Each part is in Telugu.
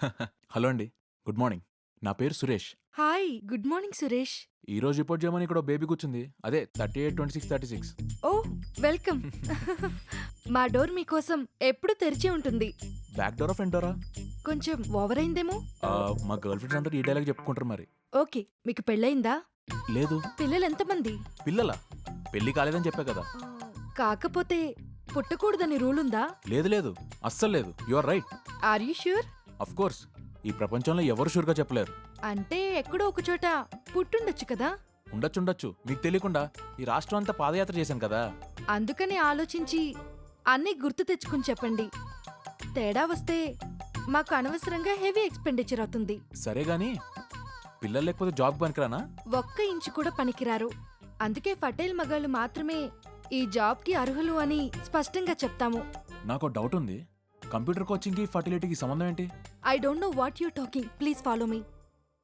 హలో అండి, గుడ్ మార్నింగ్. నా పేరు Suresh. Hi good morning Suresh. ఈ రోజు రిపోర్ట్ చేయమని ఇక్కడ బేబీ కూర్చుంది. అదే 38, 26, 36. ఓ వెల్కమ్. మా డోర్ మీకోసం ఎప్పుడు తెరిచి ఉంటుంది. Back Dora, front Dora? కొంచెం ఓవర్ అయిందేమో. మా గర్ల్ ఫ్రెండ్స్ అందరూ ఈ డైలాగ్ చెప్పుకుంటారు మరి. ఓకే, మీకు పెళ్ళయిందా? లేదు. పిల్లలు ఎంతమంది? పిల్లల పెళ్లి కాలేదని చెప్పా కదా. కాకపోతే పుట్టకూడదని రూల్ ఉందా? లేదు లేదు, అస్సలు లేదు. You are right. Are you sure? Of course. ఈ ప్రపంచంలో ఎవరు షూర్గా చెప్పలేరు. అంటే ఎక్కడో ఒక చోట పుట్టుండొచ్చు కదా. ఉండొచ్చు. మీకు తెలియకుండా ఈ రాష్ట్రం అంతా పాదయాత్ర చేశాను కదా. అందుకని ఆలోచించి అన్నీ గుర్తు తెచ్చుకుని చెప్పండి. తేడా వస్తే మాకు అనవసరంగా హెవీ ఎక్స్పెండిచర్ అవుతుంది. సరే గాని, పిల్లలు లేకపోతే జాబ్ పనికిరానా? ఒక్క ఇంచు కూడా పనికిరారు. అందుకే పటేల్ మగాళ్ళు మాత్రమే ఈ జాబ్కి అర్హులు అని స్పష్టంగా చెప్తాము. నాకు డౌట్ ఉంది. కంప్యూటర్ కోచింగ్కి ఫర్టిలిటీకి సంబంధం ఏంటి? I don't know what you talking. Please follow me.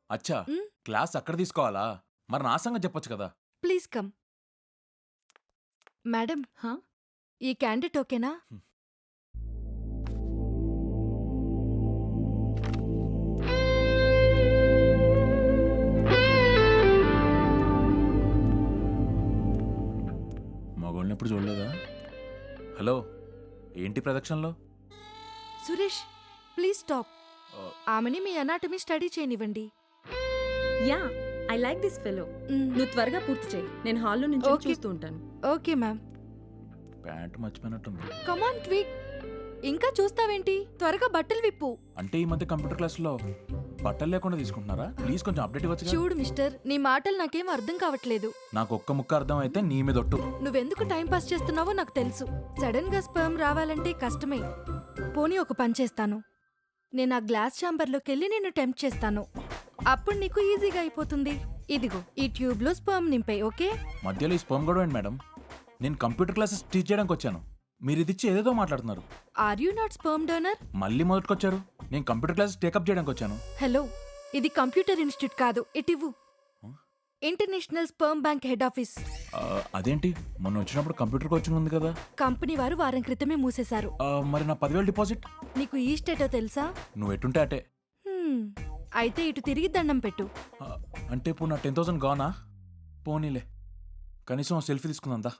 అచ్చా, క్లాస్ అక్కడ తీసుకోవాలా? మరి నా సంగతి చెప్పొచ్చు కదా. Please come. మేడం, ఈ క్యాండిడేట్ ఓకేనా? మగోళ్ళని ఎప్పుడు చూడలేదా? హలో, ఏంటి ప్రదక్షిణలో? Suresh, please stop. ఆ, ఆమెని మీ అనాటమీ స్టడీ చేయనివ్వండి. Yeah, I like this fellow. మ్, నువ్వు త్వరగా పూర్తి చేయి. నేను హాల్లో నుంచి Okay. చూస్తూ ఉంటాను. Okay ma'am. ప్యాంట్ మర్చిపోయినట్టుంది. కమాన్ ట్వీక్. ఇంకా చూస్తావేంటి? త్వరగా బట్టలు విప్పు. అంటే ఈ మధ్య కంప్యూటర్ క్లాసులో బట్టలు లేకుండా తీసుకుంటున్నారా? ప్లీజ్ కొంచెం అప్డేట్ ఇవ్వచ్చు. చూడు మిస్టర్, నీ మాటలు నాకేం అర్థం కావట్లేదు. నాకు ఒక్క ముక్క అర్థం అయితే నీ మీద ఒట్టు. నువ్వెందుకు టైం పాస్ చేస్తున్నావో నాకు తెలుసు. సడన్ గా స్పర్మ్ రావాలంటే కష్టమే. పోనీ ఒక పని చేస్తాను. నేను ఆ గ్లాస్ ఛాంబర్లోకి వెళ్ళి నిన్ను టెంప్ట్ చేస్తాను. అప్పుడు నీకు ఈజీగా అయిపోతుంది. ఇదిగో ఈ ట్యూబ్ లో స్పర్మ్ నింపే. ఓకే? మధ్యలో ఈ స్పర్మ్ గొడవ ఏంటి మేడం? నేను కంప్యూటర్ క్లాసెస్ టీచ్ చేయడానికి వచ్చాను. మీరు ఇది ఇచ్చి ఏదేదో మాట్లాడుతున్నారు. Are you not sperm donor? మళ్ళీ మొదటికొచ్చారు. నేను కంప్యూటర్ క్లాసెస్ టేకప్ చేయడానికి వచ్చాను. హలో, ఇది కంప్యూటర్ ఇన్స్టిట్యూట్ కాదు. ఇటివ్వు. Huh? International sperm bank head office. అదేంటి, మొన్న వచ్చినప్పుడు కంప్యూటర్ కోచింగ్ ఉంది కదా. కంపెనీ వారు వారం క్రితమే మూసేశారు. మరి నా 10,000 డిపాజిట్? నీకు ఈ స్టేటో తెలుసా? నువ్వు ఎట్టుంటే అటే. హ్మ్, అయితే ఇటు తిరిగి దండం పెట్టు. అంటే ఇప్పుడు నా 10,000 గానా? పోనీలే, కనీసం సెల్ఫీ తీసుకుందా.